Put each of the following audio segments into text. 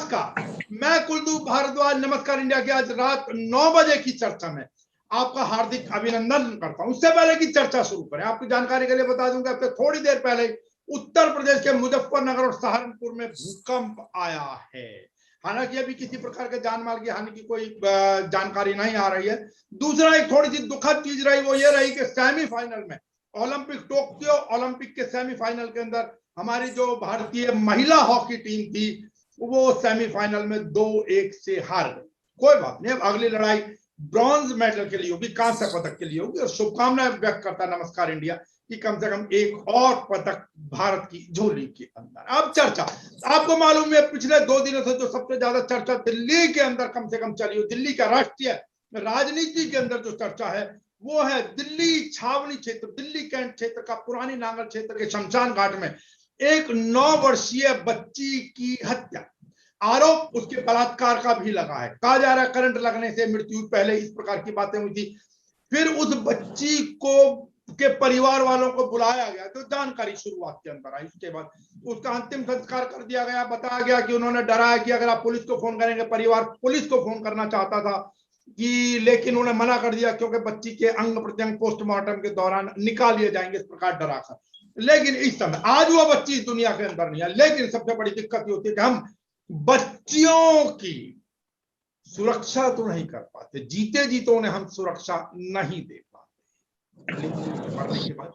नमस्कार, मैं कुलदीप भारद्वाज नमस्कार इंडिया की आज रात 9 बजे की चर्चा में आपका हार्दिक अभिनंदन करता हूं। उससे पहले की चर्चा शुरू करें, आपकी जानकारी के लिए बता दूंगा कि थोड़ी देर पहले उत्तर प्रदेश के मुजफ्फरनगर और सहारनपुर में भूकंप आया है। हालांकि अभी किसी प्रकार के जान माल की हानि की कोई जानकारी नहीं आ रही है। दूसरा एक थोड़ी सी दुखद चीज रही, वो ये रही कि सेमीफाइनल में टोक्यो ओलंपिक के सेमीफाइनल के अंदर हमारी जो भारतीय महिला हॉकी टीम थी वो सेमीफाइनल में 2-1 से हार गई। कोई बात नहीं, अब अगली लड़ाई ब्रॉन्ज मेडल के लिए होगी, कांस्य पदक के लिए होगी और शुभकामनाएं व्यक्त करता नमस्कार इंडिया कि कम से कम एक और पदक भारत की झोली के अंदर। अब चर्चा, आपको मालूम है पिछले 2 दिनों से जो सबसे ज्यादा चर्चा दिल्ली के अंदर कम से कम चली हो, दिल्ली का राष्ट्रीय राजनीति के अंदर जो चर्चा है वो है दिल्ली छावनी क्षेत्र, दिल्ली कैंट क्षेत्र का पुरानी नांगल क्षेत्र के शमशान घाट में एक 9 वर्षीय बच्ची की हत्या। आरोप उसके बलात्कार का भी लगा है। कहा जा रहा है करंट लगने से मृत्यु, पहले इस प्रकार की बातें हुई थी। फिर उस बच्ची को के परिवार वालों को बुलाया गया तो जानकारी शुरुआत के अंदर आई। उसके बाद उसका अंतिम संस्कार कर दिया गया। बताया गया कि उन्होंने डराया कि अगर आप पुलिस को फोन करेंगे, परिवार पुलिस को फोन करना चाहता था कि, लेकिन उन्होंने मना कर दिया क्योंकि बच्ची के अंग प्रत्यंग पोस्टमार्टम के दौरान निकाल लिए जाएंगे, इस प्रकार डराकर। लेकिन इस समय आज वो बच्ची इस दुनिया के अंदर नहीं है। लेकिन सबसे बड़ी दिक्कत ये होती है कि हम बच्चियों की सुरक्षा तो नहीं कर पाते, जीते जी तो उन्हें हम सुरक्षा नहीं दे पाते। मरने के बाद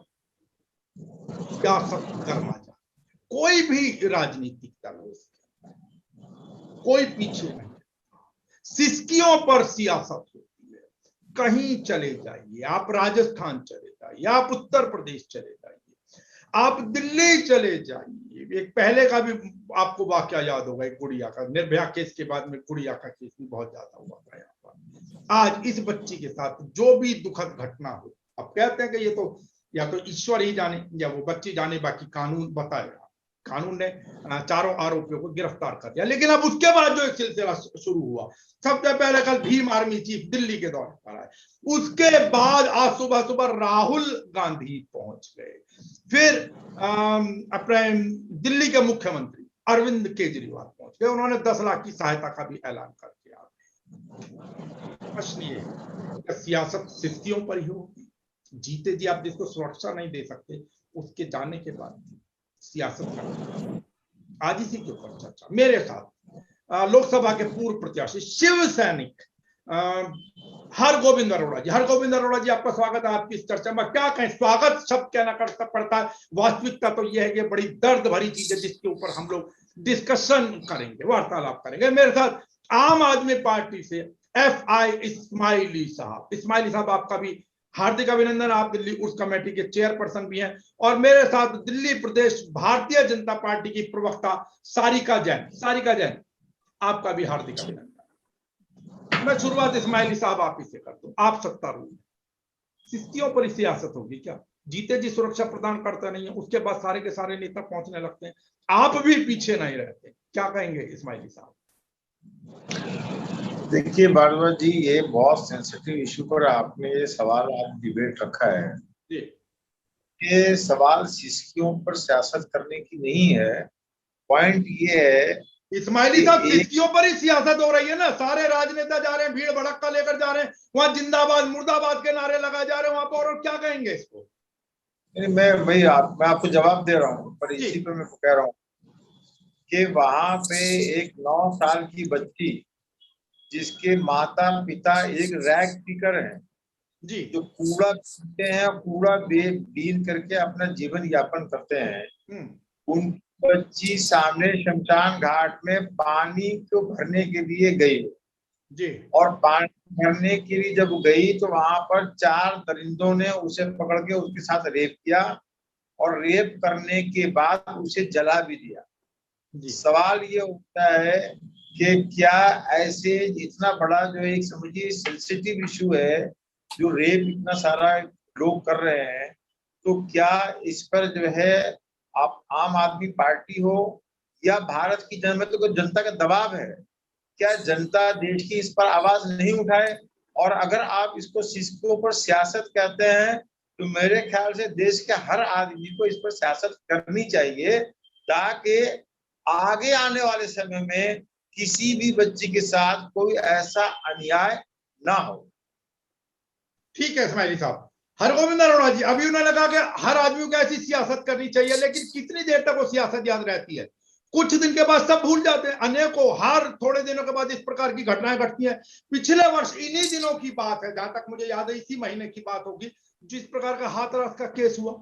क्या सब गर्मा जाए, कोई भी राजनीतिक दल हो, कोई पीछे नहीं, सिस्कियों पर सियासत होती है। कहीं चले जाइए, आप राजस्थान चले जाइए, आप उत्तर प्रदेश चले जाइए, आप दिल्ली चले जाइए। एक पहले का भी आपको वाकया याद होगा, एक गुड़िया का, निर्भया केस के बाद में गुड़िया का केस भी बहुत ज्यादा हुआ था यहाँ पर। आज इस बच्ची के साथ जो भी दुखद घटना हो, अब कहते हैं कि ये तो या तो ईश्वर ही जाने या वो बच्ची जाने, बाकी कानून बताएगा। कानून ने 4 आरोपियों को गिरफ्तार कर दिया। लेकिन अब उसके बाद जो एक सिलसिला शुरू हुआ, सबसे पहले कल भीम आर्मी चीफ दिल्ली के दौरे पर आए, उसके बाद आज सुबह सुबह राहुल गांधी पहुंच गए, फिर अपने दिल्ली के मुख्यमंत्री अरविंद केजरीवाल पहुंच गए। उन्होंने 10 लाख की सहायता का भी ऐलान करके आ गए। प्रश्न ये, सियासत सिस्कियों पर ही होगी? जीते जी आप जिसको सुरक्षा नहीं दे सकते, उसके जाने के बाद सियासत करना। आज इसी के ऊपर चर्चा मेरे साथ लोकसभा के पूर्व प्रत्याशी शिव सैनिक हरगोविंद अरोड़ा जी। हरगोविंद अरोड़ा जी, आपका स्वागत है आपकी इस चर्चा में। क्या कहें, स्वागत शब्द कहना पड़ता है, वास्तविकता तो यह है कि बड़ी दर्द भरी चीज है जिसके ऊपर हम लोग डिस्कशन करेंगे, वार्तालाप करेंगे। मेरे साथ आम आदमी पार्टी से FI इस्माइली साहब। इस्माइली साहब, आपका भी हार्दिक अभिनंदन, आप दिल्ली उर्स कमेटी के चेयरपर्सन भी हैं। और मेरे साथ दिल्ली प्रदेश भारतीय जनता पार्टी की प्रवक्ता सारिका जैन। सारिका जैन, आपका भी हार्दिक अभिनंदन। मैं शुरुआत इस्माइली साहब आप ही से करता हूं। आप सत्तारूढ़, सिस्कियों पर सियासत होगी क्या? जीते जी सुरक्षा प्रदान करते नहीं है, उसके बाद सारे के सारे नेता पहुंचने लगते हैं, आप भी पीछे नहीं रहते। क्या कहेंगे इस्माइली साहब? देखिए भारद्वाज जी, ये बहुत सेंसिटिव इशू पर आपने ये सवाल आज डिबेट रखा है। ये सवाल सिस्कियों पर सियासत करने की नहीं है। पॉइंट ये है इस्माइली साहब, सिस्कियों पर ही सियासत हो रही है ना। सारे राजनेता जा रहे हैं, भीड़ भड़क्का लेकर जा रहे हैं, वहां जिंदाबाद मुर्दाबाद के नारे लगाए जा रहे हैं वहां पर। और क्या कहेंगे इसको? मैं आपको जवाब दे रहा हूँ, पर इसी पर मैं कह रहा हूँ कि वहां पे एक 9 साल की बच्ची जिसके माता पिता एक रैग पिकर हैं जी, जो कूड़ा पीते हैं, कूड़ा बीन करके अपना जीवन यापन करते हैं, उन बच्ची सामने शमशान घाट में पानी को भरने के लिए गई जी, और पानी भरने के लिए जब गई तो वहां पर 4 दरिंदों ने उसे पकड़ के उसके साथ रेप किया और रेप करने के बाद उसे जला भी दिया। सवाल ये उठता है कि क्या ऐसे इतना बड़ा जो एक समझिए सेंसिटिव इशू है, जो रेप इतना सारा लोग कर रहे हैं, तो क्या इस पर जो है आप आम आदमी पार्टी हो या भारत की जनता का दबाव है? क्या जनता देश की इस पर आवाज नहीं उठाए? और अगर आप इसको सिस्कियों पर सियासत कहते हैं तो मेरे ख्याल से देश के हर आदमी को इस पर सियासत करनी चाहिए, ताकि आगे आने वाले समय में किसी भी बच्ची के साथ कोई ऐसा अन्याय ना हो। ठीक है इस्माइली साहब। हरगोविंद अरोड़ा जी, अभी उन्होंने कहा कि हर आदमी को ऐसी सियासत करनी चाहिए, लेकिन कितनी देर तक वो सियासत याद रहती है? कुछ दिन के बाद सब भूल जाते हैं। अनेकों हर थोड़े दिनों के बाद इस प्रकार की घटनाएं घटती हैं। पिछले वर्ष इन्हीं दिनों की बात है, जहां तक मुझे याद है इसी महीने की बात होगी, जिस प्रकार का हाथरस का केस हुआ,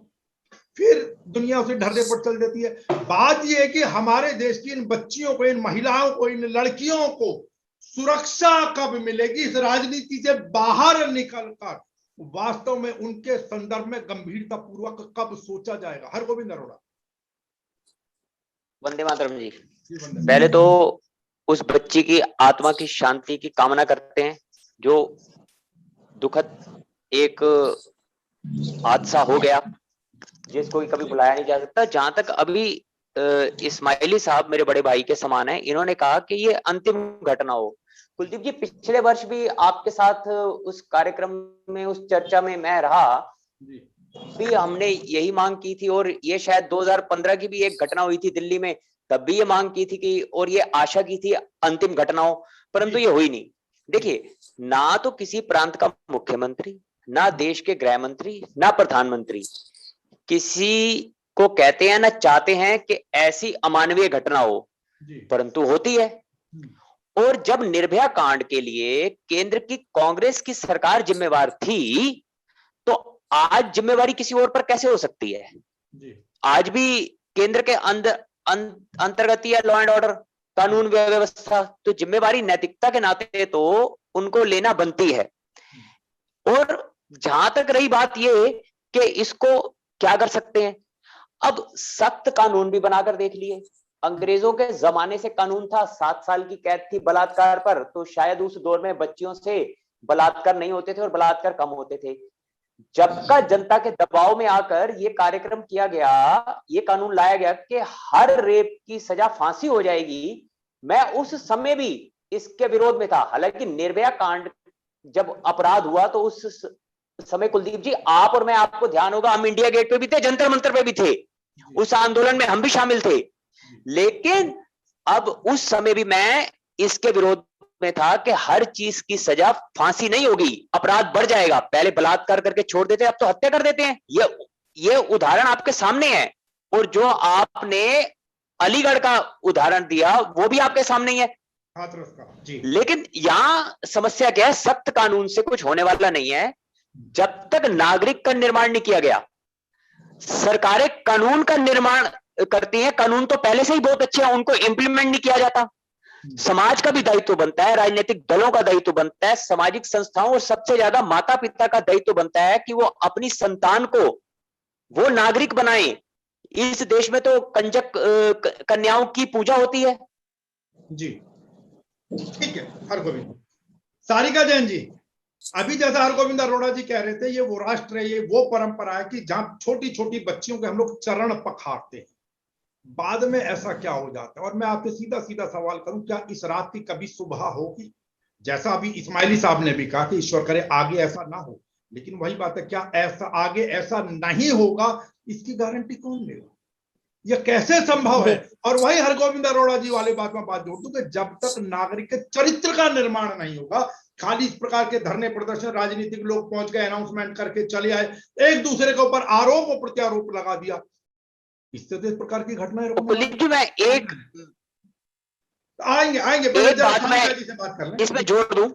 फिर दुनिया उसे ढर्रे पर चल देती है। बात यह है कि हमारे देश की इन बच्चियों को, इन महिलाओं को, इन लड़कियों को सुरक्षा कब मिलेगी? इस राजनीति से बाहर निकलकर वास्तव में उनके संदर्भ में गंभीरता पूर्वक कब सोचा जाएगा? हरगोविंद अरोड़ा। वंदे मातरम जी। पहले तो उस बच्ची की आत्मा की शांति की कामना करते हैं, जो दुखद एक हादसा हो गया जिसको कभी बुलाया नहीं जा सकता। जहां तक अभी इस्माइली साहब मेरे बड़े भाई के समान है, इन्होंने कहा कि ये अंतिम घटना हो। कुलदीप जी, पिछले वर्ष भी आपके साथ उस कार्यक्रम में, उस चर्चा में मैं रहा, भी हमने यही मांग की थी, और ये शायद 2015 की भी एक घटना हुई थी दिल्ली में, तब भी ये मांग की थी कि, और ये आशा की थी अंतिम घटना हो, परंतु ये हुई नहीं। देखिए, ना तो किसी प्रांत का मुख्यमंत्री, ना देश के गृह मंत्री, ना प्रधानमंत्री किसी को कहते हैं, ना चाहते हैं कि ऐसी अमानवीय घटना हो, परंतु होती है। और जब निर्भया कांड के लिए केंद्र की कांग्रेस की सरकार जिम्मेवार थी, तो आज जिम्मेवारी किसी और पर कैसे हो सकती है? आज भी केंद्र के अंतर्गत या लॉ एंड ऑर्डर, कानून व्यवस्था, तो जिम्मेवारी नैतिकता के नाते तो उनको लेना बनती है। और जहां तक रही बात ये कि इसको क्या कर सकते हैं, अब सख्त कानून भी बनाकर देख लिए। अंग्रेजों के जमाने से कानून था, 7 साल की कैद थी बलात्कार पर, तो शायद उस दौर में बच्चियों से बलात्कार नहीं होते थे और बलात्कार कम होते थे। जब का जनता के दबाव में आकर ये कार्यक्रम किया गया, ये कानून लाया गया कि हर रेप की सजा फांसी हो जाएगी, मैं उस समय भी इसके विरोध में था। हालांकि निर्भया कांड जब अपराध हुआ तो उस समय कुलदीप जी, आप और मैं, आपको ध्यान होगा, हम इंडिया गेट पे भी थे, जंतर मंतर पे भी थे, उस आंदोलन में हम भी शामिल थे। लेकिन अब उस समय भी मैं इसके विरोध में था कि हर चीज की सजा फांसी नहीं होगी, अपराध बढ़ जाएगा। पहले बलात्कार करके छोड़ देते, अब तो हत्या कर देते हैं। ये उदाहरण आपके सामने है, और जो आपने अलीगढ़ का उदाहरण दिया वो भी आपके सामने ही है। जी। लेकिन यहां समस्या क्या है, सख्त कानून से कुछ होने वाला नहीं है जब तक नागरिक का निर्माण नहीं किया गया। सरकारें कानून का निर्माण करती हैं, कानून तो पहले से ही बहुत अच्छे हैं, उनको इंप्लीमेंट नहीं किया जाता। समाज का भी दायित्व बनता है, राजनीतिक दलों का दायित्व बनता है, सामाजिक संस्थाओं और सबसे ज्यादा माता पिता का दायित्व बनता है कि वो अपनी संतान को वो नागरिक बनाएं। इस देश में तो कंजक कन्याओं की पूजा होती है। जी ठीक है हरगोविंद। सारिका जैन जी, अभी जैसा हरगोविंद अरोड़ा जी कह रहे थे, ये वो राष्ट्र है, ये वो परंपरा है कि जहां छोटी छोटी बच्चियों के हम लोग चरण पखारते हैं, बाद में ऐसा क्या हो जाता है? और मैं आपसे सीधा सीधा सवाल करूं, क्या इस रात की कभी सुबह होगी? जैसा अभी इस्माइली साहब ने भी कहा कि ईश्वर करे आगे ऐसा ना हो, लेकिन वही बात है, क्या ऐसा आगे ऐसा नहीं होगा, इसकी गारंटी कौन लेगा? यह कैसे संभव है? और वही हरगोविंद अरोड़ा जी वाली बात में बात जोड़ दूं कि जब तक नागरिक के चरित्र का निर्माण नहीं होगा, खाली इस प्रकार के धरने प्रदर्शन, राजनीतिक लोग पहुंच गए, अनाउंसमेंट करके चले आए, एक दूसरे के ऊपर आरोप और प्रत्यारोप लगा दिया, इससे तो इस प्रकार की घटनाएं मैं एक आएंगे एक बात मैं इसमें जोड़ दूं।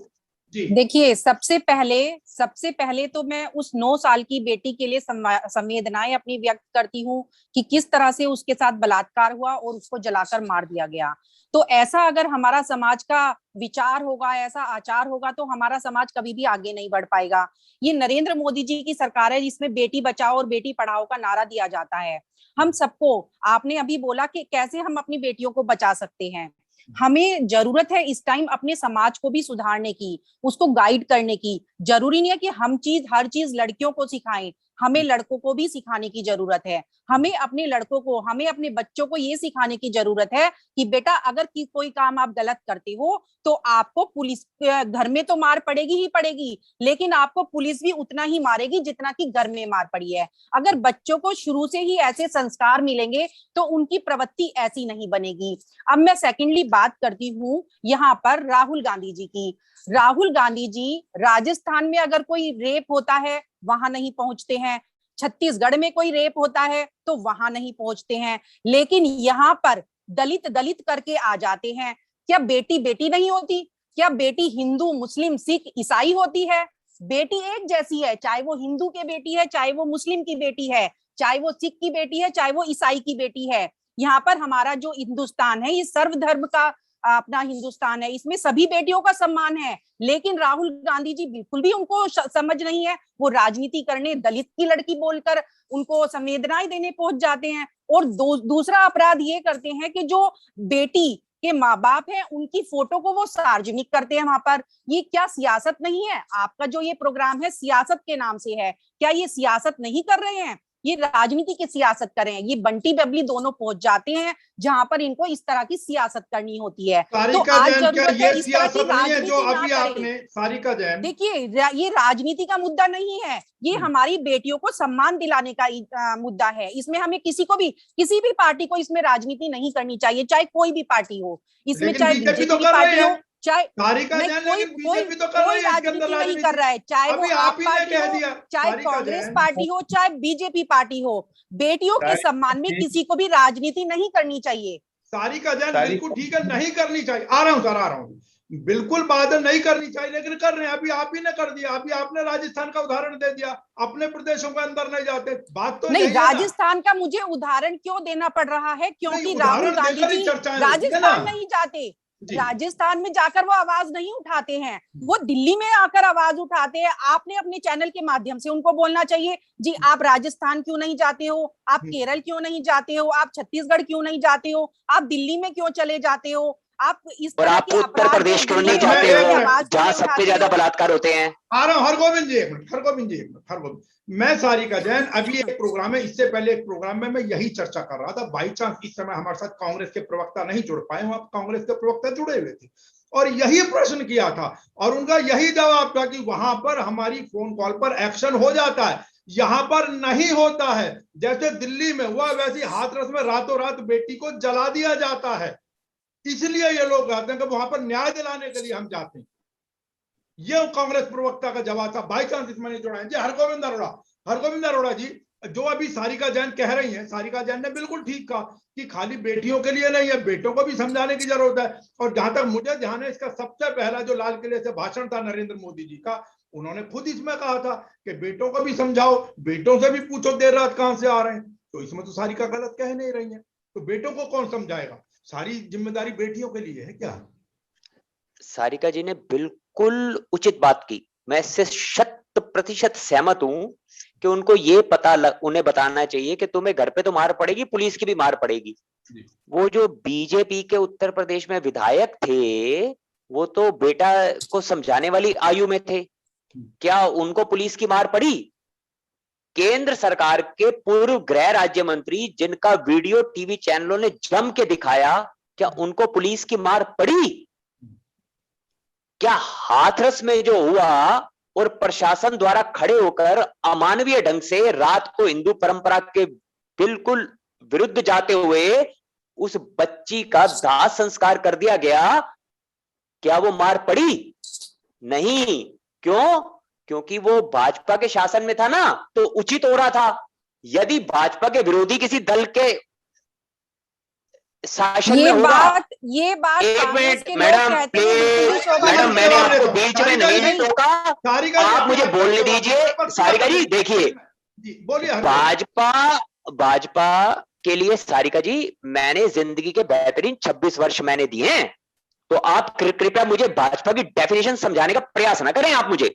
देखिए, सबसे पहले तो मैं उस 9 साल की बेटी के लिए संवेदनाएं अपनी व्यक्त करती हूँ कि किस तरह से उसके साथ बलात्कार हुआ और उसको जलाकर मार दिया गया। तो ऐसा अगर हमारा समाज का विचार होगा, ऐसा आचार होगा, तो हमारा समाज कभी भी आगे नहीं बढ़ पाएगा। ये नरेंद्र मोदी जी की सरकार है जिसमें बेटी बचाओ और बेटी पढ़ाओ का नारा दिया जाता है। हम सबको, आपने अभी बोला कि कैसे हम अपनी बेटियों को बचा सकते हैं, हमें जरूरत है इस टाइम अपने समाज को भी सुधारने की, उसको गाइड करने की। जरूरी नहीं है कि हम हर चीज लड़कियों को सिखाएं, हमें लड़कों को भी सिखाने की जरूरत है। हमें अपने लड़कों को, हमें अपने बच्चों को ये सिखाने की जरूरत है कि बेटा अगर कोई काम आप गलत करते हो तो आपको पुलिस, घर में तो मार पड़ेगी ही पड़ेगी, लेकिन आपको पुलिस भी उतना ही मारेगी जितना कि घर में मार पड़ी है। अगर बच्चों को शुरू से ही ऐसे संस्कार मिलेंगे तो उनकी प्रवृत्ति ऐसी नहीं बनेगी। अब मैं सेकेंडली बात करती हूँ यहाँ पर राहुल गांधी जी की। राहुल गांधी जी राजस्थान में अगर कोई रेप होता है वहां नहीं पहुंचते हैं, छत्तीसगढ़ में कोई रेप होता है तो वहां नहीं पहुंचते हैं, लेकिन यहाँ पर दलित दलित करके आ जाते हैं। क्या बेटी बेटी नहीं होती? क्या बेटी हिंदू मुस्लिम सिख ईसाई होती है? बेटी एक जैसी है, चाहे वो हिंदू की बेटी है, चाहे वो मुस्लिम की बेटी है, चाहे वो सिख की बेटी है, चाहे वो ईसाई की बेटी है। यहाँ पर हमारा जो हिंदुस्तान है ये सर्वधर्म का अपना हिंदुस्तान है, इसमें सभी बेटियों का सम्मान है। लेकिन राहुल गांधी जी बिल्कुल भी उनको समझ नहीं है। वो राजनीति करने दलित की लड़की बोलकर उनको संवेदनाएं देने पहुंच जाते हैं। और दूसरा अपराध ये करते हैं कि जो बेटी के माँ बाप हैं उनकी फोटो को वो सार्वजनिक करते हैं वहां पर। ये क्या सियासत नहीं है? आपका जो ये प्रोग्राम है सियासत के नाम से है, क्या ये सियासत नहीं कर रहे हैं? ये राजनीति की सियासत कर रहे हैं। ये बंटी बबली दोनों पहुंच जाते हैं जहां पर इनको इस तरह की सियासत करनी होती है। तो आज जरूरत है इस तरह की राजनीति ना करें। सारिका जैन, देखिए ये राजनीति का मुद्दा नहीं है, ये हमारी बेटियों को सम्मान दिलाने का मुद्दा है। इसमें हमें किसी भी पार्टी को इसमें राजनीति नहीं करनी चाहिए, चाहे कोई भी पार्टी हो। इसमें चाहे बीजेपी की पार्टी हो, चाहे कोई राजनीति नहीं कर रहा है, चाहे वो आप पार्टी हो, चाहे कांग्रेस पार्टी हो, चाहे बीजेपी पार्टी हो। बेटियों के सम्मान में किसी को भी राजनीति नहीं करनी चाहिए। सारिका जैन बिल्कुल ठीक है, नहीं करनी चाहिए। आ रहा हूँ बिल्कुल बात नहीं करनी चाहिए, लेकिन कर रहे हैं। अभी आप ही ने कर दिया, अभी आपने राजस्थान का उदाहरण दे दिया। अपने प्रदेशों के अंदर नहीं जाते, बात तो नहीं। राजस्थान का मुझे उदाहरण क्यों देना पड़ रहा है? क्योंकि राहुल गांधी जी राजस्थान नहीं जाते, राजस्थान में जाकर वो आवाज नहीं उठाते हैं, वो दिल्ली में आकर आवाज उठाते हैं। आपने अपने चैनल के माध्यम से उनको बोलना चाहिए, जी आप राजस्थान क्यों नहीं जाते हो, आप केरल क्यों नहीं जाते हो, आप छत्तीसगढ़ क्यों नहीं जाते हो, आप दिल्ली में क्यों चले जाते हो, आप इस तरह के उत्तर प्रदेश क्यों नहीं जाते हो जहां सबसे ज्यादा बलात्कार होते हैं। आ रहा हूं हरगोविंद जी एक मिनट। मैं सारिका जैन, अभी एक प्रोग्राम है, इससे पहले एक प्रोग्राम में मैं यही चर्चा कर रहा था। बाई चांस इस समय हमारे साथ कांग्रेस के प्रवक्ता नहीं जुड़ पाए, वहां कांग्रेस के प्रवक्ता जुड़े हुए थे और यही प्रश्न किया था और उनका यही जवाब था कि वहां पर हमारी फोन कॉल पर एक्शन हो जाता है, यहाँ पर नहीं होता है। जैसे दिल्ली में हुआ वैसे हाथरस में रातों रात बेटी को जला दिया जाता है। इसलिए ये लोग कहते हैं कि वहां पर न्याय दिलाने के लिए हम जाते हैं। ये कांग्रेस प्रवक्ता का जवाब था। बाई चांस इसमें नहीं जुड़ा है जी। हरगोविंद अरोड़ा जी, जो अभी सारिका जैन कह रही हैं, सारिका जैन ने बिल्कुल ठीक कहा कि खाली बेटियों के लिए नहीं है, बेटों को भी समझाने की जरूरत है। और जहां तक मुझे ध्यान है, इसका सबसे पहला जो लाल किले से भाषण था नरेंद्र मोदी जी का, उन्होंने खुद इसमें कहा था कि बेटों को भी समझाओ, बेटों से भी पूछो देर रात कहां से आ रहे हैं। तो इसमें तो सारिका गलत कह नहीं रही है, तो बेटों को कौन समझाएगा? सारी जिम्मेदारी बेटियों के लिए है क्या? सारिका जी ने बिल्कुल उचित बात की, मैं इससे 100% सहमत हूं कि उनको ये उन्हें बताना चाहिए कि तुम्हें घर पे तो मार पड़ेगी, पुलिस की भी मार पड़ेगी। वो जो बीजेपी के उत्तर प्रदेश में विधायक थे, वो तो बेटा को समझाने वाली आयु में थे, क्या उनको पुलिस की मार पड़ी? केंद्र सरकार के पूर्व गृह राज्य मंत्री जिनका वीडियो टीवी चैनलों ने जम के दिखाया, क्या उनको पुलिस की मार पड़ी? क्या हाथरस में जो हुआ और प्रशासन द्वारा खड़े होकर अमानवीय ढंग से रात को हिंदू परंपरा के बिल्कुल विरुद्ध जाते हुए उस बच्ची का दाह संस्कार कर दिया गया, क्या वो मार पड़ी? नहीं। क्यों? क्योंकि वो भाजपा के शासन में था ना, तो उचित हो रहा था। यदि भाजपा के विरोधी किसी दल के शासन में होगा, ये बात एक मिनट मैडम प्लीज, मैडम मैंने आपको बीच में नहीं टोका, आप मुझे बोलने दीजिए। सारिका जी देखिए, भाजपा के लिए सारिका जी मैंने जिंदगी के बेहतरीन 26 वर्ष मैंने दिए हैं, तो आप कृपया मुझे भाजपा की डेफिनेशन समझाने का प्रयास ना करें। आप मुझे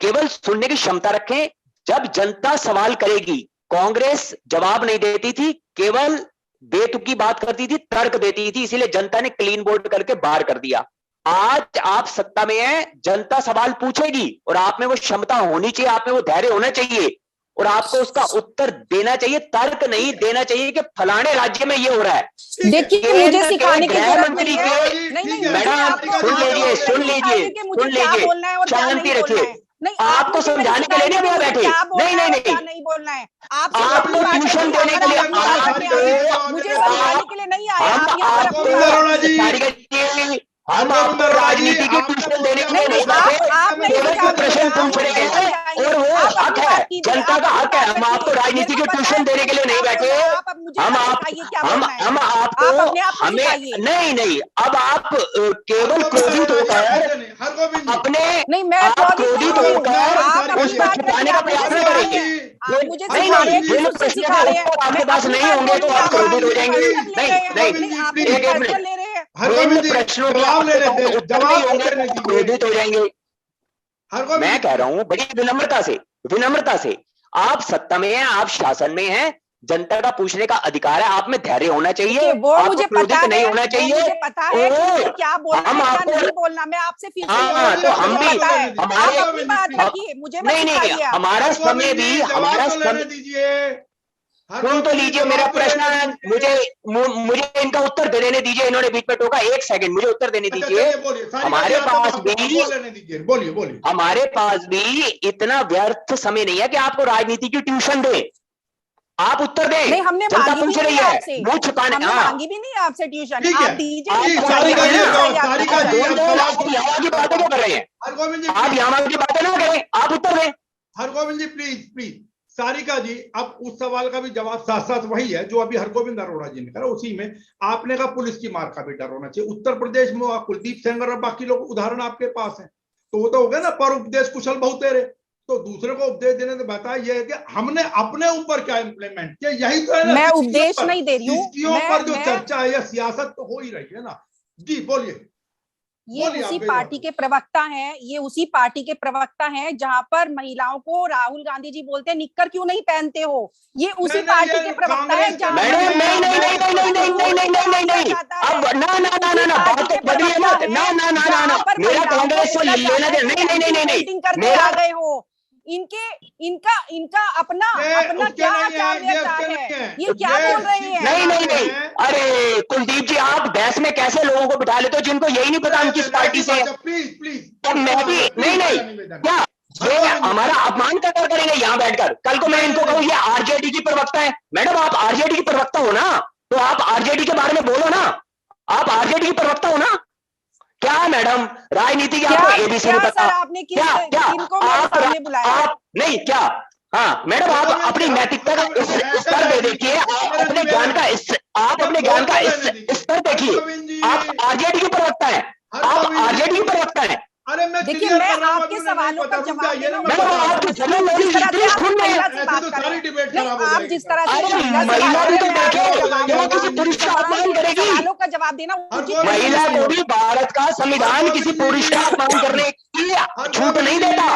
केवल सुनने की क्षमता रखें। जब जनता सवाल करेगी, कांग्रेस जवाब नहीं देती थी, केवल बेतुकी बात करती थी, तर्क देती थी, इसीलिए जनता ने क्लीन बोर्ड करके बाहर कर दिया। आज आप सत्ता में हैं, जनता सवाल पूछेगी और आप में वो क्षमता होनी चाहिए, आप में वो धैर्य होना चाहिए और आपको उसका उत्तर देना चाहिए, तर्क नहीं देना चाहिए कि फलाने राज्य में ये हो रहा है। देखिए मुझे सिखाने की जरूरत नहीं है। नहीं, मैडम सुन लीजिए, शांति रखिए। नहीं, आपको समझाने के लिए नहीं यहाँ बैठे। नहीं नहीं नहीं, नहीं बोलना है आपको ट्यूशन देने के लिए, मुझे समझाने के लिए नहीं आया। हम आपको राजनीति की ट्यूशन देने के लिए नहीं बैठे, केवल प्रश्न पूछ रहे हैं और वो हक है, जनता का हक है। हम आपको राजनीति की ट्यूशन देने के लिए नहीं बैठे। हम आपको हमें नहीं, अब आप केवल क्रोधित होकर अपने आप क्रोधित होकर उसको छुपाने का प्रयास न करेंगे। नहीं, प्रश्न का उत्तर आपके पास नहीं होंगे तो आप क्रोधित हो जाएंगे। नहीं, एक मिनट, प्रश्नों जवाब होंगे क्रोधित हो जाएंगे। मैं कह रहा हूं बड़ी विनम्रता से, आप सत्ता में हैं, आप शासन में हैं, जनता का पूछने का अधिकार है, आप में धैर्य होना चाहिए, वो मुझे पता है, नहीं होना चाहिए। मुझे पता है कि क्या बोलना है, क्या नहीं बोलना। मैं आपसे फिर से तो हम भी अपनी बात रखिए, मुझे नहीं, हमारा समय भी, हमारा समय सुन तो लीजिए मेरा प्रश्न। मुझे इनका उत्तर देने दीजिए। इन्होंने बीच में टोका, 1 सेकंड मुझे उत्तर देने दीजिए। हमारे पास भी इतना व्यर्थ समय नहीं है कि आपको राजनीति की ट्यूशन दे। आप उत्तर दें। नहीं, हमने जनता पूछ रही है, मुंह छुपाने। मांगी भी नहीं आपसे ट्यूशन, आप दीजिए। आप यहाँ की बातें क्यों कर रहे हैं? आप यहाँ की बातें ना करें, आप उत्तर दें। हरगोविंद जी प्लीज। सारिका जी, अब उस सवाल का भी जवाब साथ साथ वही है जो अभी हरगोविंद अरोड़ा जी ने कहा। उसी में आपने कहा पुलिस की मार का भी डर होना चाहिए। उत्तर प्रदेश में कुलदीप सेंगर और बाकी लोग उदाहरण आपके पास हैं, तो वो तो हो गया ना, पर उपदेश कुशल बहुतेरे। तो दूसरे को उपदेश देने से बता ये है कि हमने अपने ऊपर क्या इम्प्लीमेंट किया, यही तो है ना। मैं उपदेश नहीं दे रही हूँ, इसके ऊपर जो चर्चा है या सियासत तो हो ही रही है ना। जी बोलिए। ये उसी पार्टी के प्रवक्ता हैं, ये उसी पार्टी के प्रवक्ता हैं जहां पर महिलाओं को राहुल गांधी जी बोलते हैं निक्कर क्यों नहीं पहनते हो। ये उसी पार्टी के प्रवक्ता हैं जहां नहीं, मेरा कांग्रेस से लेना देना नहीं, आ गए हो। इनका अपना क्या आचार व्यवहार है, ये क्या बोल रहे हैं? नहीं, अरे कुलदीप जी, आप बहस में कैसे लोगों को बिठा लेते हो जिनको यही नहीं पता हम किस पार्टी से हैं? प्लीज मैं भी नहीं, क्या ये हमारा अपमान कर करेंगे यहाँ बैठकर? कल को मैं इनको कहूँ ये आरजेडी की प्रवक्ता है। मैडम आप आरजेडी की प्रवक्ता हो ना, तो आप आरजेडी के बारे में बोलो ना। आप आरजेडी की प्रवक्ता हो ना। क्या मैडम राजनीति की आपको एबीसी नहीं पता? आपने क्या आप नहीं क्या? हाँ मैडम, आप अपनी नैतिकता का स्तर दे देखिए, आप अपने ज्ञान का स्तर देखिए। आप आरजेडी की प्रवक्ता है, आप आरजेडी की प्रवक्ता है। देखिए मैं आपके सवालों का जवाब देना, आप जिस तरह से महिला भी तो देखे, किसी पुरुष का अपमान करेगी। सवालों का जवाब देना, महिला को भी भारत का संविधान किसी पुरुष का अपमान करने की छूट नहीं देता।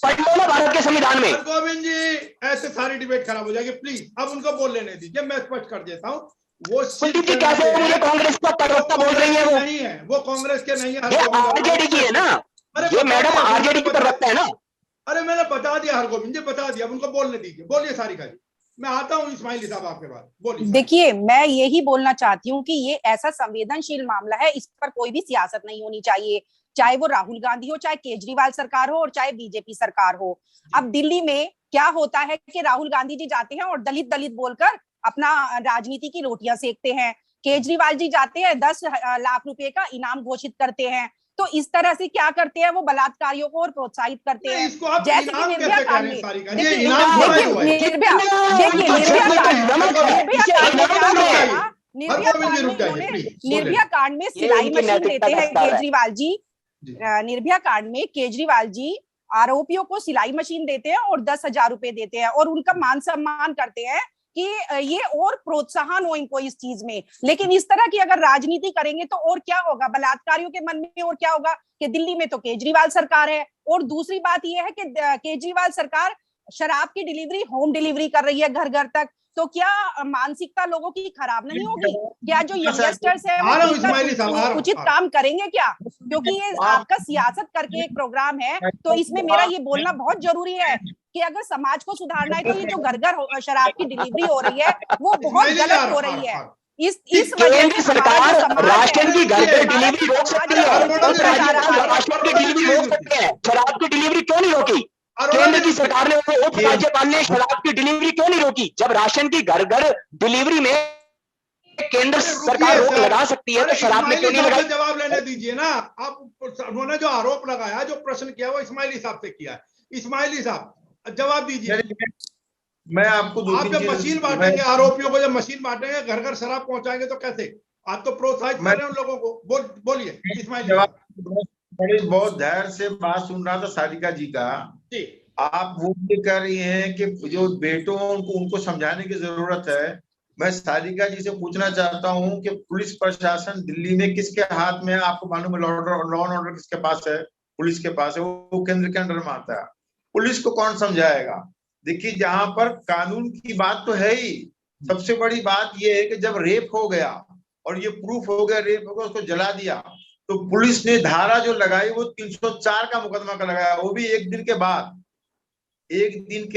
पढ़ लो ना भारत के संविधान में। गोविंद जी ऐसे सारी डिबेट खराब हो जाएगी, प्लीज अब उनको बोल लेने दीजिए। मैं स्पष्ट कर देता हूँ, वो कैसे मुझे कांग्रेस का प्रवक्ता बोल रही है? वो नहीं है, वो कांग्रेस के नहीं है, ये आरजेडी की है ना। ये मैडम आरजेडी की प्रवक्ता है ना। अरे मैंने बता दिया हरगोविंद जी, बता दिया, उनको बोलने दीजिए। बोलिए सारिका जी, मैं आता हूँ इस्माइली साहब आपके बाद। बोलिए। देखिए मैं यही बोलना चाहती हूँ कि ये ऐसा संवेदनशील मामला है, इस पर कोई भी सियासत नहीं होनी चाहिए, चाहे वो राहुल गांधी हो, चाहे केजरीवाल सरकार हो और चाहे बीजेपी सरकार हो। अब दिल्ली में क्या होता है कि राहुल गांधी जी जाते हैं और दलित बोलकर अपना राजनीति की रोटियां सेकते हैं। केजरीवाल जी जाते हैं 10 लाख रुपए का इनाम घोषित करते हैं। तो इस तरह से क्या करते हैं, वो बलात्कारियों को और प्रोत्साहित करते हैं। जैसे कि निर्भया कांड में, निर्भया कांड में सिलाई मशीन देते हैं केजरीवाल जी। निर्भया कांड में केजरीवाल जी आरोपियों को सिलाई मशीन देते हैं और 10,000 रुपए देते हैं और उनका मान सम्मान करते हैं कि ये और प्रोत्साहन हो इनको इस चीज में। लेकिन इस तरह की अगर राजनीति करेंगे तो और क्या होगा बलात्कारियों के मन में, और क्या होगा कि दिल्ली में तो केजरीवाल सरकार है। और दूसरी बात यह है कि केजरीवाल सरकार शराब की डिलीवरी होम डिलीवरी कर रही है घर घर तक। तो क्या मानसिकता लोगों की खराब नहीं होगी? क्या जो यंगस्टर्स है आ रहा हूं वो इस्माइली साहब, आ रहा हूं, उचित काम करेंगे क्या? क्योंकि ये आपका सियासत करके एक प्रोग्राम है, तो इसमें मेरा ये बोलना बहुत जरूरी है कि अगर समाज को सुधारना है तो ये जो घर घर शराब की डिलीवरी हो रही है वो बहुत इस्माइली गलत जा हो रहा रही है। हूं। इस वजह केंद्र से हमारा जो सरकार समाज राशन है, की घर पे हमारा डिलीवरी जो रोक समाज सकती है है, वो और बिगड़ता जा राज्यपाल रहा है। राशन की डिलीवरी रोक सकते हैं, शराब की डिलीवरी क्यों नहीं रोकी? केंद्र की सरकार ने, उप राज्यपाल ने शराब की डिलीवरी क्यों नहीं रोकी? जब राशन की घर घर डिलीवरी में केंद्र सरकार रोक लगा सकती है तो शराब में क्यों नहीं लगाई? जवाब लेने दीजिए ना आप। उन्होंने जो आरोप लगाया, जो प्रश्न किया, वो इस्माइली साहब से किया है। इस्माइली साहब जवाब दीजिए। मैं आपको आप जब मशीन बांटेंगे, आरोपियों को जब मशीन बांटेंगे, घर घर शराब पहुंचाएंगे तो कैसे? आप तो प्रोत्साहित कर रहे हैं उन लोगों को। बोलिए इस्माइली साहब। बड़ी बहुत धैर्य से बात सुन रहा था सारिका जी का। आप वो ये कह रही हैं कि जो बेटों उनको समझाने की जरूरत है। मैं सारिका जी से पूछना चाहता हूं कि पुलिस प्रशासन दिल्ली में किसके हाथ में है? आपको मालूम है लॉ एंड ऑर्डर किसके पास है? पुलिस के पास है, वो केंद्र के अंडर में आता है। पुलिस को कौन समझाएगा? देखिए, जहां पर कानून की बात तो है ही, सबसे बड़ी बात यह है कि जब रेप हो गया और ये प्रूफ हो गया रेप हो गया, उसको जला दिया, तो पुलिस ने धारा जो लगाई वो 304 का मुकदमा का लगाया, वो भी एक दिन के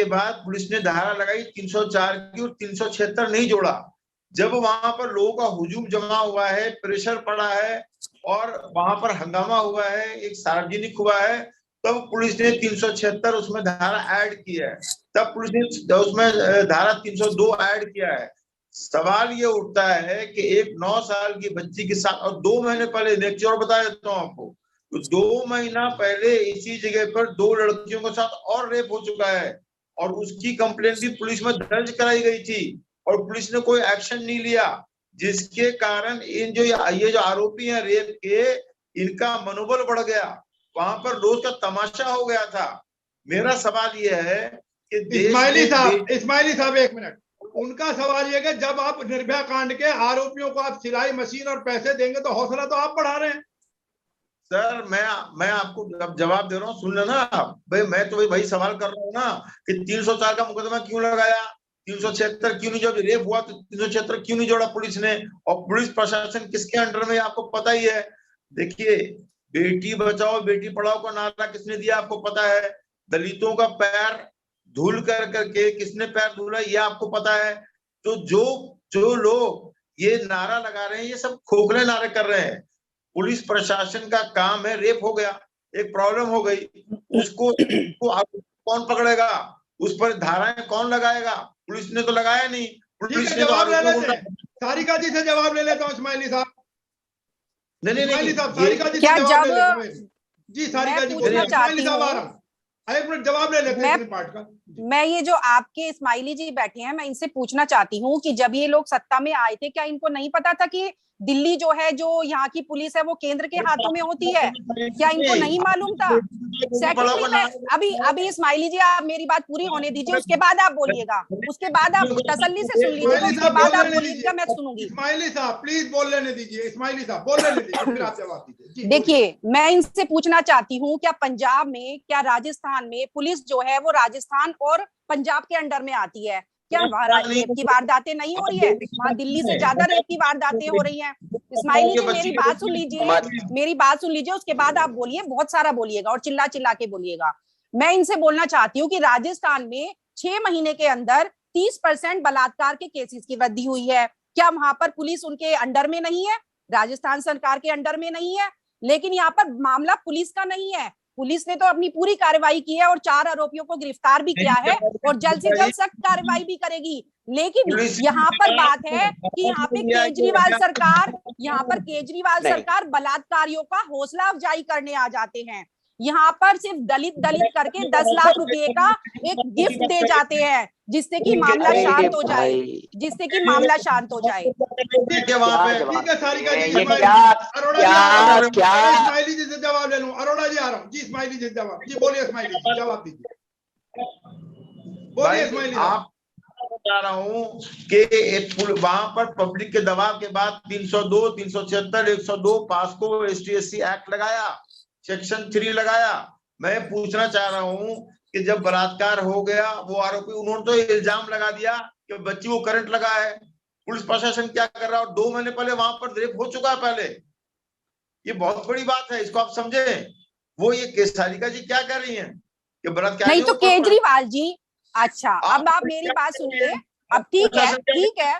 बाद पुलिस ने धारा लगाई 304 की, और 376 नहीं जोड़ा। जब वहां पर लोगों का हुजूम जमा हुआ है, प्रेशर पड़ा है और वहां पर हंगामा हुआ है, एक सार्वजनिक हुआ है, तब पुलिस ने 376 उसमें धारा ऐड किया है। तब पुलिस ने उसमें धारा 302 ऐड किया है। सवाल ये उठता है कि एक 9 साल की बच्ची के साथ, और 2 महीने पहले एक चीज और बता देता हूँ आपको, तो 2 महीना पहले इसी जगह पर 2 लड़कियों के साथ और रेप हो चुका है, और उसकी कंप्लेंट भी पुलिस में दर्ज कराई गई थी और पुलिस ने कोई एक्शन नहीं लिया, जिसके कारण ये जो आरोपी हैं रेप के, इनका मनोबल बढ़ गया, वहां पर रोज का तमाशा हो गया था। मेरा सवाल यह है कि इस्माइली साहब 1 मिनट। उनका सवाल यह है कि जब आप निर्भया कांड के आरोपियों को आप सिलाई मशीन और पैसे देंगे तो हौसला तो आप बढ़ा रहे हैं। सर, मैं आपको जवाब दे रहा हूँ, सुन लेना आप भाई। मैं तो वही सवाल कर रहा हूँ ना कि 304 का मुकदमा क्यों लगाया, 376 क्यों नहीं? जब रेप हुआ तो 376 क्यों नहीं जोड़ा पुलिस ने? और पुलिस प्रशासन किसके अंडर में, आपको पता ही है। देखिए, बेटी बचाओ बेटी पढ़ाओ का नारा किसने दिया आपको पता है। दलितों का पैर धूल कर करके किसने पैर धुला ये आपको पता है। तो जो लोग ये नारा लगा रहे हैं, ये सब खोखले नारे कर रहे हैं। पुलिस प्रशासन का काम है, रेप हो गया, एक प्रॉब्लम हो गई, उसको कौन पकड़ेगा, उस पर धाराएं कौन लगाएगा? पुलिस ने तो लगाया नहीं। पुलिस ने जवाब ले लेते हैं, सारिका जी से जवाब ले लेता हूँ इस्माइली साहब। नहीं सारिका जी से जवाब ले लेता हूँ जी। सारिका जी इस्माइली साहब आ रहा हूँ, 1 मिनट जवाब ले लेते हैं पार्ट का। मैं ये जो आपके इस्माइली जी बैठे हैं, मैं इनसे पूछना चाहती हूँ कि जब ये लोग सत्ता में आए थे, क्या इनको नहीं पता था कि दिल्ली जो है, जो यहाँ की पुलिस है, वो केंद्र के हाथों में होती है? क्या इनको नहीं मालूम था? सेकेंडली, मैं अभी इस्माइली जी आप मेरी बात पूरी होने दीजिए, उसके बाद आप बोलिएगा, उसके बाद आप तसल्ली से सुन लीजिएगा, उसके बाद आप बोलिएगा, मैं सुनूंगी। इस्माइली साहब प्लीज बोल लेने दीजिए, इस्माइली साहब बोल लेने दीजिए, फिर आप जवाब दीजिए। देखिए, मैं इनसे पूछना चाहती हूँ, क्या पंजाब में, क्या राजस्थान में पुलिस जो है वो राजस्थान और पंजाब के अंडर में आती है? क्या वहाँ रेप की वारदातें नहीं हो रही है? वहाँ दिल्ली से ज्यादा रेप की वारदातें हो रही हैं। इस्माइली जी मेरी बात सुन लीजिए, उसके बाद आप बोलिए, बहुत सारा बोलिएगा और चिल्ला चिल्ला के बोलिएगा। मैं इनसे बोलना चाहती हूँ कि राजस्थान में 6 महीने के अंदर 30% बलात्कार के केसेस की वृद्धि हुई है। क्या वहां पर पुलिस उनके अंडर में नहीं है? राजस्थान सरकार के अंडर में नहीं है? लेकिन यहाँ पर मामला पुलिस का नहीं है। पुलिस ने तो अपनी पूरी कार्रवाई की है और 4 आरोपियों को गिरफ्तार भी किया है और जल्द से जल्द सख्त कार्रवाई भी करेगी। लेकिन यहाँ पर बात है कि यहाँ पे केजरीवाल सरकार बलात्कारियों का हौसला अफजाई करने आ जाते हैं। यहाँ पर सिर्फ दलित करके 10 लाख रुपए का एक गिफ्ट दे जाते हैं, जिससे कि मामला शांत हो जाए, इस्माइली जी से जवाब ले लूं। अरोड़ा जी आ रहा हूँ जी। इस्माइली जी जवाब जी, बोलिए इस्माइली जी, जवाब दीजिए, बोलिए इस्माइली। आप बता रहा हूँ कि वहां पर पब्लिक के दबाव के बाद 302, 376, 102 पास्को ST/SC एक्ट लगाया, सेक्शन 3 लगाया। मैं पूछना चाह रहा हूँ कि जब बलात्कार हो गया, वो आरोपी, उन्होंने तो इल्जाम लगा दिया कि बच्ची को करंट लगा है, पुलिस प्रशासन क्या कर रहा है, और 2 महीने पहले वहां पर रेप हो चुका है पहले। ये बहुत बड़ी बात है, इसको आप समझे। वो ये केसारिका जी क्या कह रही हैं कि नहीं तो केजरीवाल जी, अच्छा अब आप मेरी बात सुनिए। अब ठीक है,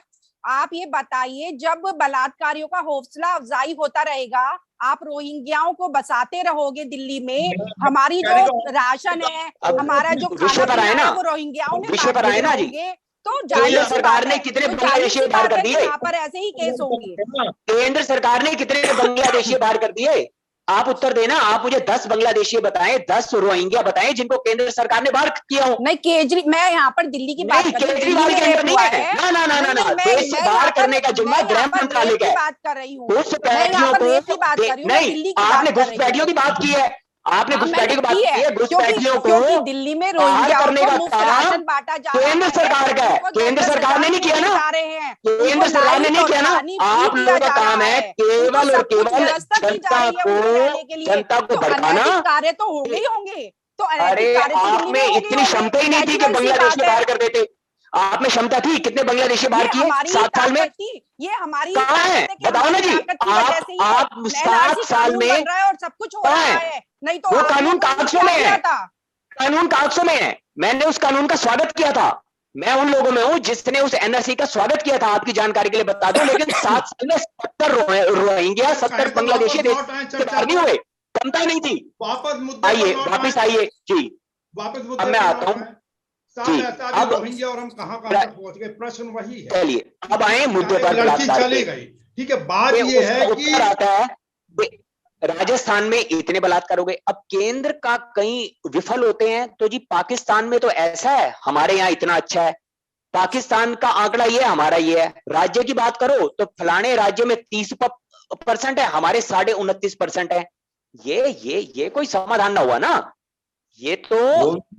आप ये बताइए, जब बलात्कारियों का हौसला अफजाई होता रहेगा, आप रोहिंग्याओं को बसाते रहोगे दिल्ली में, हमारी जो राशन है, हमारा जो खाना पीना है वो रोहिंग्याओं में बांटते रहोगे, तो केंद्र सरकार ने कितने बांग्लादेशी बाहर कर दिए? यहाँ पर ऐसे ही केस होंगे। केंद्र सरकार ने कितने बांग्लादेशी बाहर कर दिए? आप उत्तर देना। आप मुझे 10 बांग्लादेशी बताएं, 10 रोहिंग्या बताएं जिनको केंद्र सरकार ने बाहर किया हो। नहीं केजरीवाल, मैं यहाँ पर दिल्ली की बात कर रही हूँ, केजरीवाल के अंदर नहीं है। ना, देश से बाहर करने का जिम्मा गृह मंत्रालय का है। बात कर रही हूँ, घुसपैठियों को नहीं, आपने घुसपैठियों की बात की है, आपने घुसपैठियों की बात की है। घुसपैठियों को दिल्ली में बाहर करने का काम बांटा जा रहा है, केंद्र सरकार का है। केंद्र सरकार ने नहीं किया ना, केंद्र सरकार ने नहीं किया ना। आप लोगों का काम है केवल और केवल जनता को भड़काना। कार्य तो होंगे ही होंगे। तो अरे आप में इतनी क्षमता ही नहीं थी कि बांग्लादेश में बाहर कर देते। आप में क्षमता थी, कितने बांग्लादेशी बाहर किए 7 साल में? ये हमारी कहाँ है बताओ ना जी। आप 7 साल में और सब कुछ हो रहा है, नहीं तो वो कानून कागजों में है, कानून कागजों में है। मैंने उस कानून का स्वागत किया था। मैं उन लोगों में हूं जिसने उस एनआरसी का स्वागत किया था, आपकी जानकारी के लिए बता दूं। लेकिन 7 साल में 70 रोहिंग्या 70 बांग्लादेशी बाहर नहीं हुए, क्षमता नहीं थी। आइए वापिस आइए जी, वापस अब मैं आता हूँ जी। अब रोहिंग्या और हम कहाँ तक पहुंच गए, प्रश्न वही है। चलिए अब आए मुद्दे पर। लड़की चली गई, ठीक है, बात ये है कि आता है राजस्थान में इतने बलात्कार हो गए। अब केंद्र का कहीं विफल होते हैं तो जी पाकिस्तान में तो ऐसा है, हमारे यहाँ इतना अच्छा है। पाकिस्तान का आंकड़ा ये है, हमारा ये है। राज्य की बात करो तो फलाने राज्य में 30% है, हमारे 29.5% है। ये कोई समाधान ना हुआ ना। ये तो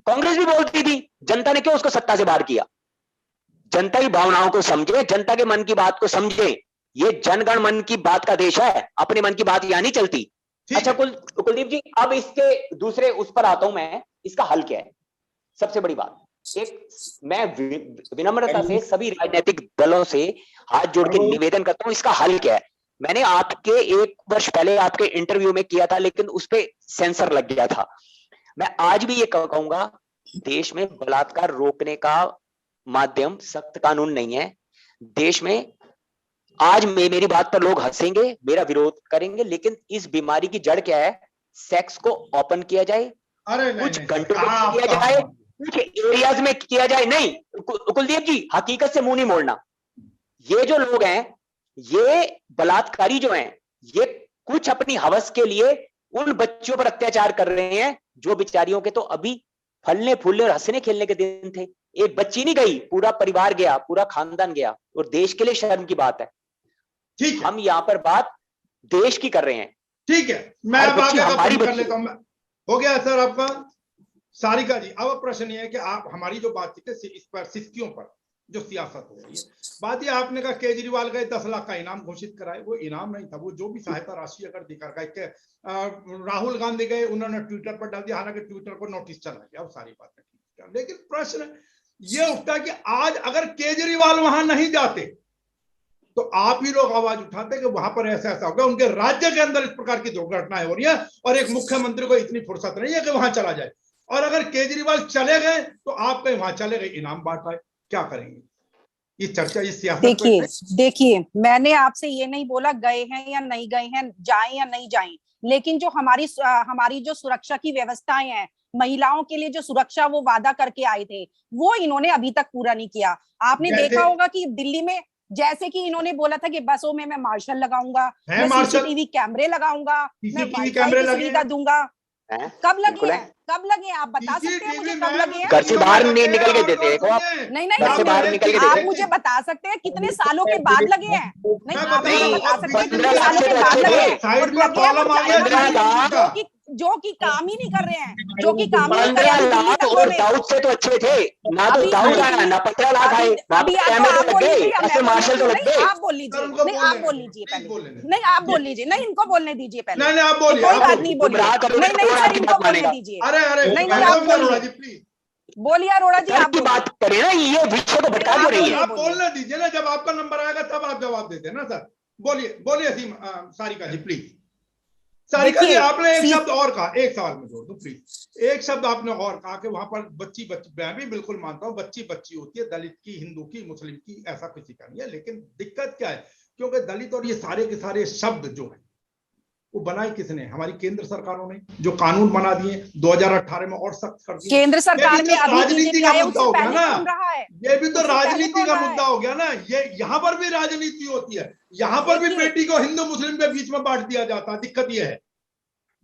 कांग्रेस भी बोलती थी, जनता ने क्यों उसको सत्ता से बाहर किया? जनता की भावनाओं को समझे, जनता के मन की बात को समझे। ये जनगण मन की बात का देश है, अपने मन की बात यहां नहीं चलती। अच्छा कुलदीप जी, अब इसके दूसरे उस पर आता हूं मैं, इसका हल क्या है? सबसे बड़ी बात, एक मैं विनम्रता से सभी राजनीतिक दलों से हाथ जोड़ के निवेदन करता हूं, इसका हल क्या है? मैंने आपके 1 वर्ष पहले आपके इंटरव्यू में किया था, लेकिन उस पर सेंसर लग गया था। मैं आज भी ये कहूंगा, देश में बलात्कार रोकने का माध्यम सख्त कानून नहीं है। देश में आज मेरी बात पर लोग हंसेंगे, मेरा विरोध करेंगे, लेकिन इस बीमारी की जड़ क्या है? सेक्स को ओपन किया जाए, कुछ घंटों में किया जाए, कुछ एरियाज में किया जाए। नहीं कुलदीप जी, हकीकत से मुंह नहीं मोड़ना। ये जो लोग हैं, ये बलात्कारी जो हैं, ये कुछ अपनी हवस के लिए उन बच्चों पर अत्याचार कर रहे हैं जो बेचारियों के तो अभी फलने फूलने और हंसने खेलने के दिन थे। एक बच्ची नहीं गई, पूरा परिवार गया, पूरा खानदान गया, और देश के लिए शर्म की बात है। ठीक है, हम यहाँ पर बात देश की कर रहे हैं। ठीक है, मैं अब आगे हमारी कर लेता हूं। हो गया सर आपका? सारिका जी, अब प्रश्न ये है कि आप हमारी जो बातचीत है इस पर, सिस्कियों पर जो सियासत हो रही है, बात ये आपने कहा केजरीवाल गए 10 लाख का इनाम घोषित कराए। वो इनाम नहीं था, वो जो भी सहायता राशि अगर दिखा गए। राहुल गांधी गए, उन्होंने ट्विटर पर डाल दिया, हालांकि ट्विटर को नोटिस चला गया, वो सारी बातें ठीक है। लेकिन प्रश्न ये उठता है कि आज अगर केजरीवाल वहां नहीं जाते तो आप ही लोग आवाज उठाते कि वहां पर ऐसा ऐसा हो गया, उनके राज्य के अंदर इस प्रकार की दुर्घटनाएं हो रही है और एक मुख्यमंत्री को इतनी फुर्सत नहीं है कि वहां चला जाए। और अगर केजरीवाल चले गए तो आप कहीं वहां चले गए, इनाम बांटा है, क्या करेंगे? ये चर्चा, ये सियासत। देखिए मैंने आपसे ये नहीं बोला गए हैं या नहीं गए हैं, जाएं या नहीं जाएं, लेकिन जो हमारी जो सुरक्षा की व्यवस्थाएं हैं, महिलाओं के लिए जो सुरक्षा वो वादा करके आए थे, वो इन्होंने अभी तक पूरा नहीं किया। आपने देखा होगा कि दिल्ली में जैसे कि इन्होंने बोला था कि बसों में मैं मार्शल लगाऊंगा, मैं सीसीटीवी कैमरे लगाऊंगा, मैं वाईफाई की सुविधा दूंगा। कब लगे हैं? कब लगे? आप बता सकते हैं मुझे कब लगे हैं? घर से बाहर निकल के देते हैं आप? नहीं घर से बाहर निकल के आप मुझे बता सकते हैं कितने सालों के बाद लगे हैं? नहीं आप मुझे बता सकते हैं कितने सालों के बाद लगे हैं? जो कि काम ही नहीं कर रहे हैं, जो कि काम ही नहीं कर रहे हैं। 15 लाख और दाऊद से तो अच्छे थे ना, तो दाऊद आया ना 15 लाख आए, ऐसे मार्शल तो लग गए। आप बोल लीजिए, नहीं आप बोल लीजिए पहले, नहीं आप बोल लीजिए, नहीं इनको बोलने दीजिए पहले, नहीं आप बोलिए, कोई बात नहीं बोलिए, नहीं सर इनको बोलने दीजिए, अरे नहीं आप बोलिए, बोलिए अरोड़ा जी, घर आप की बात करें ना, ये विषय को भटका क्यों रही है? आप बोलने दीजिए ना, जब आपका नंबर आएगा तब आप जवाब देते हैं ना सर। बोलिए बोलिए सारिका जी प्लीज। सारिका जी, आपने एक शब्द और कहा, एक सवाल में जोड़ दूं प्लीज। एक शब्द आपने और कहा कि वहां पर बच्ची, मैं भी बिल्कुल मानता हूं बच्ची होती है, दलित की, हिंदू की, मुस्लिम की, ऐसा किसी का नहीं है। लेकिन दिक्कत क्या है, क्योंकि दलित और ये सारे के सारे शब्द जो है वो बनाए किसने? हमारी केंद्र सरकारों ने, जो कानून बना दिए 2018 में और सख्त कर दिए। केंद्र सरकार में अभी राजनीति का मुद्दा हो गया ना, कौन रहा है? ये भी तो उससे पहले राजनीति कौन का रहा मुद्दा हो गया ना। ये यहाँ पर भी राजनीति होती है, यहाँ पर भी बेटी को हिंदू मुस्लिम के बीच में बांट दिया जाता है। दिक्कत ये है,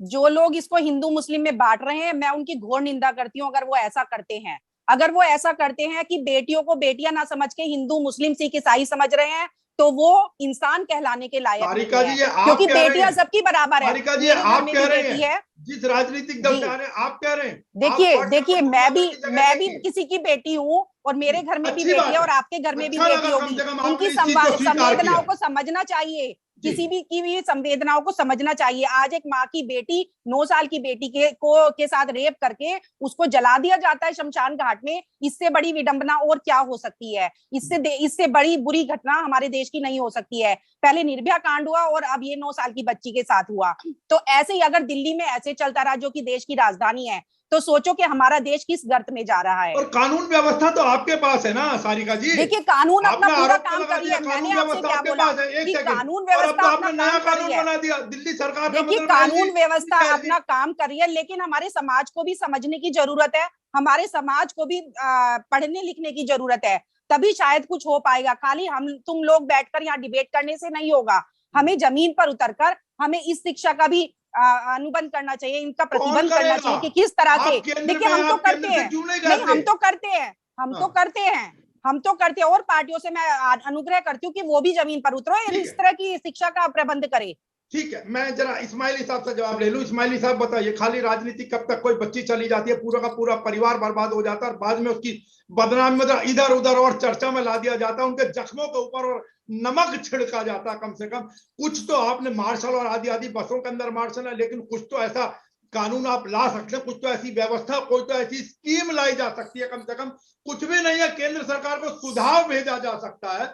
जो लोग इसको हिंदू मुस्लिम में बांट रहे हैं, मैं उनकी घोर निंदा करती हूँ अगर वो ऐसा करते हैं। अगर वो ऐसा करते हैं कि बेटियों को बेटियां ना समझ के हिंदू मुस्लिम सिख ईसाई समझ रहे हैं, तो वो इंसान कहलाने के लायक सारिका नहीं जी, ये है, आप क्योंकि कह रहे बेटियां हैं। सबकी बराबर है। सारिका जी, मेरे घर आप में कह भी रहे बेटी हैं, है। जिस राजनीतिक दल जी, से आ रहे हैं आप कह रहे हैं। देखिए मैं भी देखिए किसी की बेटी हूँ, और मेरे घर में भी अच्छी बेटी बात है, है, और आपके घर में भी अच्छा बेटी लगा कम होगी। से कम उनकी आपने इस चीज को स्वीकार किया। संवेदनाओं को समझना चाहिए, जी। किसी भी की भी संवेदनाओं को समझना चाहिए। आज एक माँ की बेटी 9 साल की बेटी के साथ रेप करके उसको जला दिया जाता है शमशान घाट में। इससे बड़ी विडंबना और क्या हो सकती है? इससे बड़ी बुरी घटना हमारे देश की नहीं हो सकती है। पहले निर्भया कांड हुआ और अब ये 9 साल की बच्ची के साथ हुआ। तो ऐसे ही अगर दिल्ली में ऐसे चलता रहा, जो कि देश की राजधानी है, तो सोचो कि हमारा देश किस गर्त में जा रहा है। और कानून व्यवस्था तो आपके पास है ना सारिका जी। देखिए, कानून अपना आपने पूरा आरोप तो काम लगा कर रही दिया, है। कानून मैंने आपसे व्यवस्था क्या आपके बोला पास है। एक कि सेकंड, कानून और अब तो व्यवस्था अपना आपने नया काम कर रही कानून है। बना दिया दिल्ली सरकार का। देखिए, मतलब कानून व्यवस्था अपना काम कर रही है, लेकिन हमारे समाज को भी समझने की जरूरत है। हमारे समाज को भी पढ़ने लिखने की जरूरत है, तभी शायद कुछ हो पाएगा। खाली हम तुम लोग बैठकर यहाँ डिबेट करने से नहीं होगा। हमें जमीन पर उतरकर हमें इस शिक्षा का भी अनुबंध करना चाहिए, इनका प्रतिबंध करना चाहिए कि किस तरह से। देखिए, हम तो करते हैं, नहीं हम तो करते हैं, हम तो करते हैं, हम तो करते हैं। और पार्टियों से मैं अनुग्रह करती हूँ कि वो भी जमीन पर उतरो, इस तरह की शिक्षा का प्रबंध करे। ठीक है, मैं जरा इस्माइली साहब से जवाब ले लूं। इस्माइली साहब बताइए, खाली राजनीति कब तक? कोई बच्ची चली जाती है, पूरा का पूरा परिवार बर्बाद हो जाता है, और बाद में उसकी बदनामी में इधर उधर और चर्चा में ला दिया जाता है, उनके जख्मों के ऊपर और नमक छिड़का जाता है। कम से कम कुछ तो आपने मार्शल और आदि आदि बसों के अंदर मार्शल है, लेकिन कुछ तो ऐसा कानून आप ला सकते हैं, कुछ तो ऐसी व्यवस्था, कोई तो ऐसी स्कीम लाई जा सकती है। कम से कम कुछ भी नहीं है, केंद्र सरकार को सुझाव भेजा जा सकता है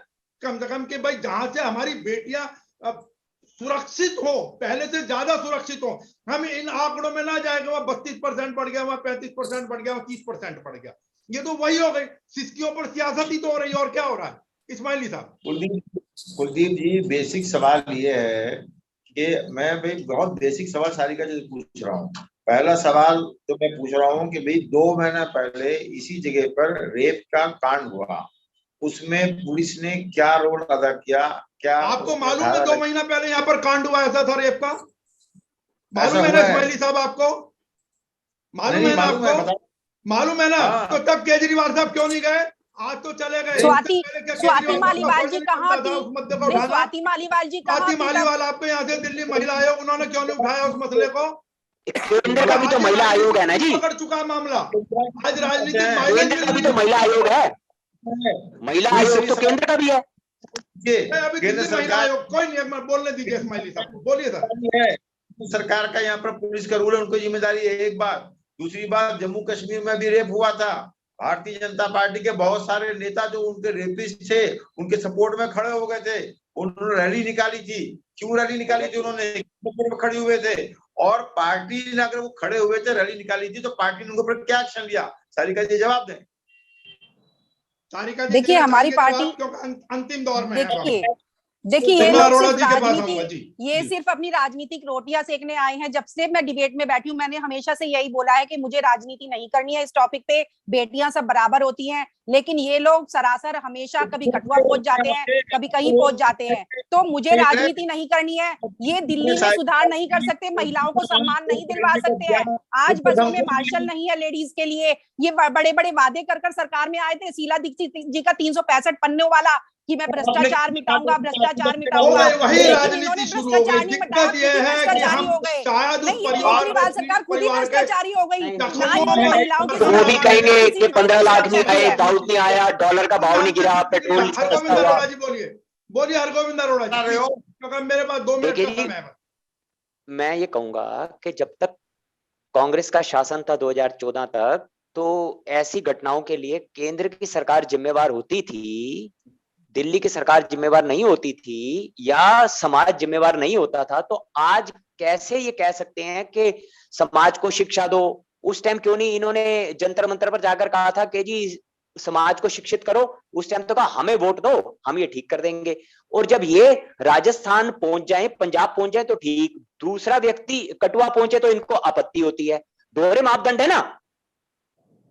कम से कम कि भाई जहां से हमारी बेटियां सुरक्षित हो, पहले से ज्यादा सुरक्षित हो। हम इन आंकड़ों में ना जाएगा वहां 32% बढ़ गया, वहां 35% बढ़ गया, वहां 30% बढ़ गया। ये तो वही हो गई, सिस्कियों पर सियासत ही तो हो रही है, और क्या हो रहा है? इस्माइली साहब। कुलदीप जी, बेसिक सवाल ये है कि मैं भाई बहुत बेसिक सवाल सारिका जी पूछ रहा हूँ। पहला सवाल तो मैं पूछ रहा हूँ कि भाई 2 महीना पहले इसी जगह पर रेप का कांड हुआ, उसमें पुलिस ने क्या रोल अदा किया? क्या आपको मालूम है 2 महीना पहले यहाँ पर कांड हुआ ऐसा था रेप का? मालूम है ना इस्माइली साहब आपको? मालूम है ना आपको? मालूम है ना? तो तब केजरीवाल साहब क्यों नहीं गए? आज तो चले गए। स्वाति मालीवाल जी कहाँ थी? स्वाति मालीवाल जी कहाँ थी? मालीवाल आपको यहाँ से दिल्ली महिला आयोग, उन्होंने क्यों नहीं उठाया उस मसले को? केंद्र का भी तो महिला आयोग है ना जी, पकड़ चुका मामला। आज राजनीतिक केंद्र का भी तो महिला आयोग है, महिला आयोग तो केंद्र का भी है। अभी दिल्ली महिला आयोग कोई नहीं, बोलने दीजिए इस्माइली साहब को, बोलिए सर। सरकार का यहाँ पर पुलिस का रूल है, उनको जिम्मेदारी है। एक बात, दूसरी बात, जम्मू कश्मीर में भी रेप हुआ था। भारतीय जनता पार्टी के बहुत सारे नेता जो उनके रेपिस्ट थे, उनके सपोर्ट में खड़े हो गए थे, उन्होंने रैली निकाली थी। क्यों रैली निकाली थी? उन्होंने खड़े हुए थे, और पार्टी ने अगर वो खड़े हुए थे, रैली निकाली थी, तो पार्टी ने उनके ऊपर क्या एक्शन लिया? सारिका जी जवाब दें। देखिए, हमारी पार्टी अंतिम दौर में देखिए ये लोग ये सिर्फ अपनी राजनीतिक रोटियां सेकने आए हैं। जब से मैं डिबेट में बैठी हूं, मैंने हमेशा से यही बोला है कि मुझे राजनीति नहीं करनी है इस टॉपिक पे। बेटियां सब बराबर होती हैं, लेकिन ये लोग सरासर हमेशा कभी कठुआ पहुंच जाते हैं, कभी कहीं पहुंच जाते हैं। तो मुझे राजनीति नहीं करनी है। ये दिल्ली में सुधार नहीं कर सकते, महिलाओं को सम्मान नहीं दिलवा सकते हैं। आज बसों में मार्शल नहीं है लेडीज के लिए। ये बड़े बड़े वादे कर सरकार में आए थे। शीला दीक्षित जी का 365 पन्नों वाला कि मैं भ्रष्टाचार मिटाऊंगा, भ्रष्टाचार मिटाऊंगा, वही राजनीति शुरू हो गई। दिक्कत यह है कि हम शायद उस परिवार केजरीवाल सरकार खुद ही भ्रष्टाचारी हो गई। महिलाओं की वो भी कहेंगे कि 15 लाख नहीं आए, दाऊद नहीं आया, डॉलर का भाव नहीं गिरा, पेट्रोल सस्ता हुआ। बोलिए बोलिए हरगोविंद अरोड़ा जी, क्योंकि मेरे पास 2 मिनट का समय है। मैं ये कहूंगा कि जब तक कांग्रेस का शासन था 2014 तक, तो ऐसी घटनाओं के लिए केंद्र की सरकार जिम्मेवार होती थी, दिल्ली की सरकार जिम्मेवार नहीं होती थी, या समाज जिम्मेवार नहीं होता था, तो आज कैसे ये कह सकते हैं कि समाज को शिक्षा दो? उस टाइम क्यों नहीं इन्होंने जंतर मंतर पर जाकर कहा था कि जी समाज को शिक्षित करो? उस टाइम तो कहा हमें वोट दो, हम ये ठीक कर देंगे। और जब ये राजस्थान पहुंच जाए, पंजाब पहुंच जाए तो ठीक, दूसरा व्यक्ति कटुआ पहुंचे तो इनको आपत्ति होती है। दोहरे मापदंड है ना,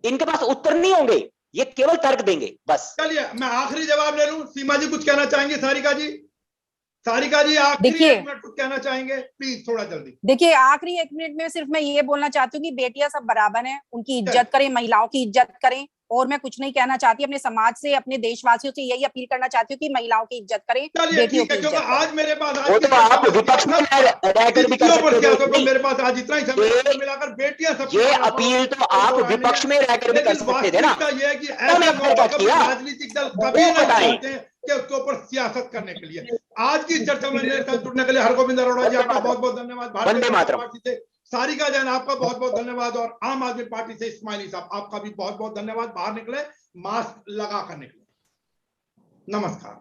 इनके पास उत्तर नहीं होंगे, ये केवल तर्क देंगे बस। चलिए मैं आखिरी जवाब ले लूं। सीमा जी कुछ कहना चाहेंगे? सारिका जी, सारिका जी आखिरी देखिए, 1 मिनट कुछ कहना चाहेंगे प्लीज, थोड़ा जल्दी। देखिए आखिरी 1 मिनट में सिर्फ मैं ये बोलना चाहती हूँ कि बेटियां सब बराबर हैं, उनकी इज्जत करें, महिलाओं की इज्जत करें। और मैं कुछ नहीं कहना चाहती, अपने समाज से, अपने देशवासियों से यही अपील करना चाहती हूँ कि महिलाओं की इज्जत करें, चलिए बेटियों ठीक है, की क्योंकि इज्जत आज करें। मेरे पास वो आज तो आप विपक्ष में रहकर भी कर सकते हो। मेरे पास आज इतना ही समय मिलाकर बेटियां सब ये अपील तो आप विपक्ष में रहकर भी कर सकते थे ना। वास्तविकता यह है कि उन्होंने ऐसे अपने क्या मौके किया? पर राजनीतिक दल कभी वो नहीं बताएं। पहुंचते हैं कि उसके ऊपर सियासत करने के लिए। आज की चर्चा में मेरे साथ जुड़ने के लिए हरगोविंद अरोड़ा जी आपका बहुत बहुत धन्यवाद। भारतीय जनता पार्टी से सारिका जैन आपका बहुत बहुत धन्यवाद, और आम आदमी पार्टी से इस्माइली साहब आपका भी बहुत बहुत धन्यवाद। बाहर निकले, मास्क लगा कर निकले। नमस्कार।